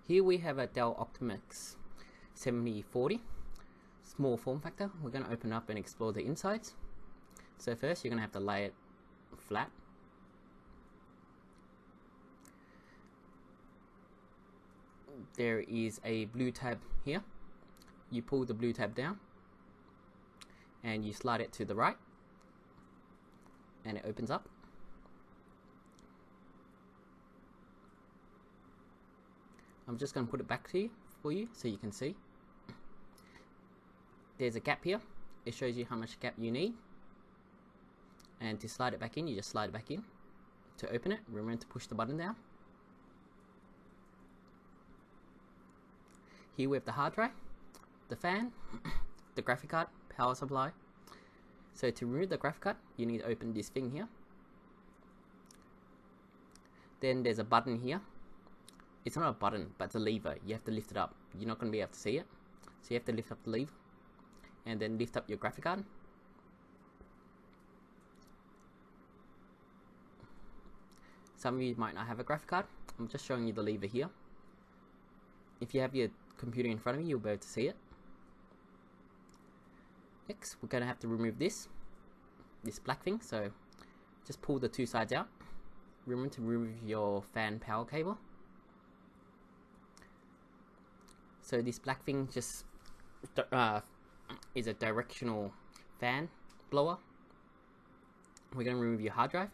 Here we have a Dell opitpex 7040, small form factor. We're going to open up and explore the insides. So first you're going to have to lay it flat. There is a blue tab here. You pull the blue tab down and you slide it to the right and it opens up. I'm just going to put it back to you for you so you can see. There's a gap here. It shows you how much gap you need. And to slide it back in, you just slide it back in. To open it, remember to push the button down. Here we have the hard drive, the fan, the graphic card, power supply. So to remove the graphic card, you need to open this thing here. Then there's a button here. It's not a button, but it's a lever. You have to lift it up. You're not going to be able to see it. So you have to lift up the lever and then lift up your graphic card. Some of you might not have a graphic card. I'm just showing you the lever here. If you have your computer in front of you, you'll be able to see it. Next, we're going to have to remove this black thing. So just pull the two sides out. Remember to remove your fan power cable. So this black thing just is a directional fan blower. We're going to remove your hard drive.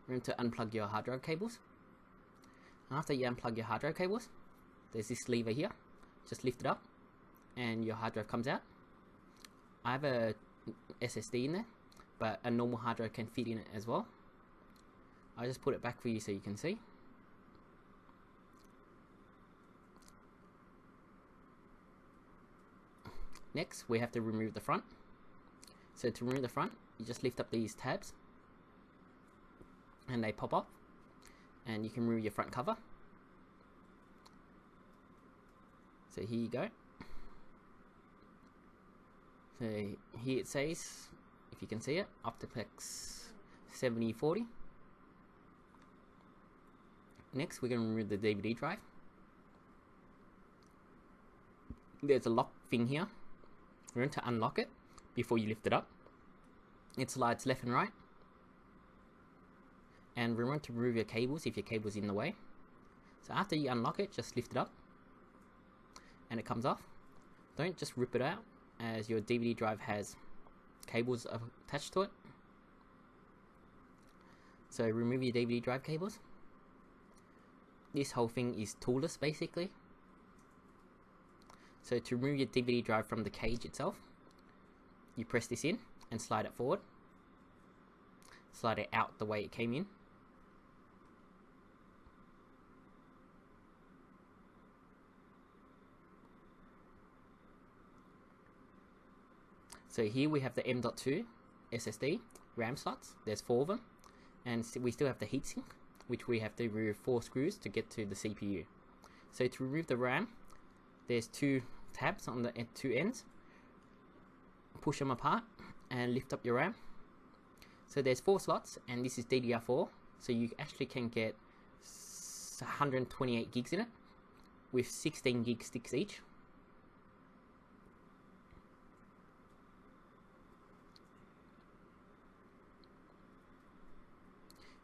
Remember to unplug your hard drive cables. After you unplug your hard drive cables, there's this lever here. Just lift it up and your hard drive comes out. I have a SSD in there, but a normal hard drive can fit in it as well. I'll just put it back for you so you can see. Next, we have to remove the front. So to remove the front, you just lift up these tabs and they pop up and you can remove your front cover. So here you go. So here it says, if you can see it, opitpex 7040. Next, we're going to remove the DVD drive. There's a lock thing here. Remember to unlock it before you lift it up. It slides left and right. And remember to remove your cables if your cable's in the way. So after you unlock it, just lift it up and it comes off. Don't just rip it out, as your DVD drive has cables attached to it. So remove your DVD drive cables. This whole thing is toolless basically. So to remove your DVD drive from the cage itself, you press this in and slide it forward. Slide it out the way it came in. So here we have the M.2 SSD RAM slots. There's 4 of them. And we still have the heatsink, which we have to remove 4 screws to get to the CPU. So to remove the RAM, there's 2 tabs on the 2 ends. Push them apart and lift up your RAM. So there's 4 slots and this is DDR4. So you actually can get 128 gigs in it with 16 gig sticks each.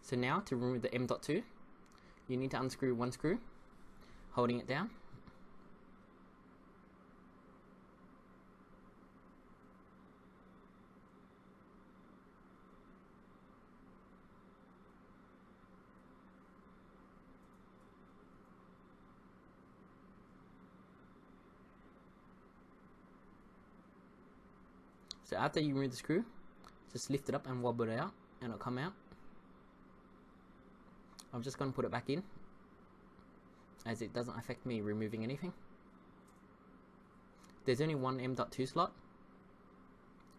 So now to remove the M.2, you need to unscrew 1 screw, holding it down. So after you remove the screw, just lift it up and wobble it out and it'll come out. I'm just going to put it back in, as it doesn't affect me removing anything. There's only 1 M.2 slot,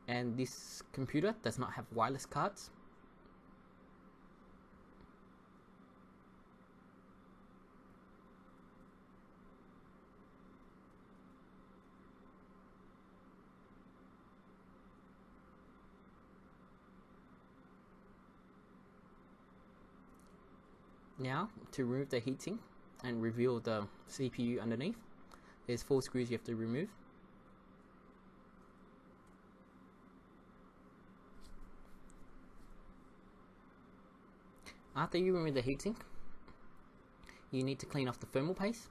and this computer does not have wireless cards. Now, to remove the heatsink, and reveal the CPU underneath. There's 4 screws you have to remove. After you remove the heatsink, you need to clean off the thermal paste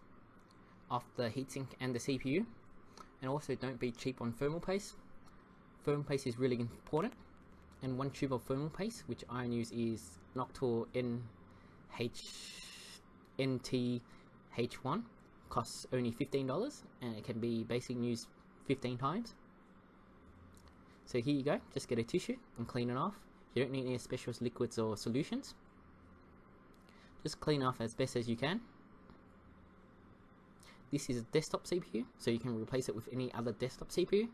off the heatsink and the CPU, and also don't be cheap on thermal paste. Thermal paste is really important, and 1 tube of thermal paste, which I use, is Noctil NTH1, costs only $15, and it can be basically used 15 times. So here you go, just get a tissue and clean it off. You don't need any special liquids or solutions. Just clean off as best as you can. This is a desktop CPU, so you can replace it with any other desktop CPU.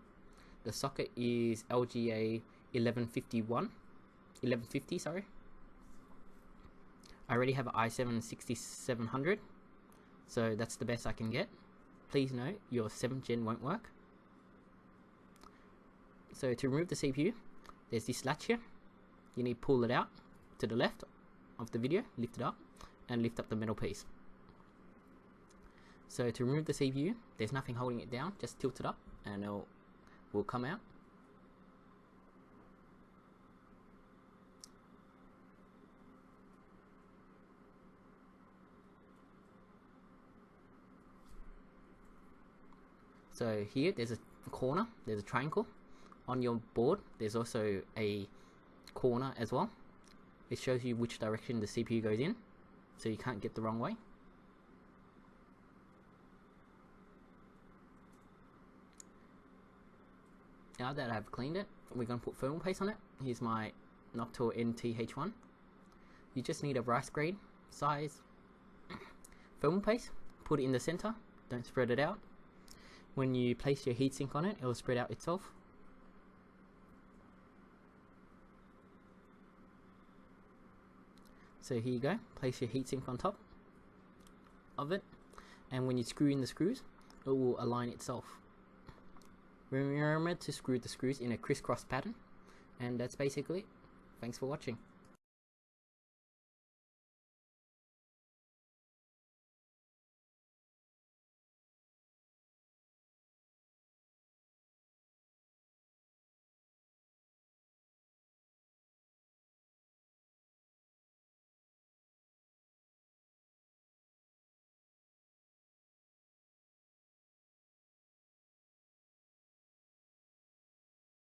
The socket is LGA 1150, sorry. I already have an i7 6700, so that's the best I can get. Please note, your 7th gen won't work. So to remove the CPU, there's this latch here. You need to pull it out to the left of the video, lift it up, and lift up the metal piece. So to remove the CPU, there's nothing holding it down, just tilt it up and it will come out. So here there's a corner, there's a triangle. On your board there's also a corner as well. It shows you which direction the CPU goes in, so you can't get the wrong way. Now that I've cleaned it, we're going to put thermal paste on it. Here's my Noctil NTH1. You just need a rice grain size thermal paste. Put it in the center, don't spread it out. When you place your heatsink on it, it will spread out itself. So here you go, place your heatsink on top of it, and when you screw in the screws, it will align itself. Remember to screw the screws in a crisscross pattern, and that's basically it. Thanks for watching.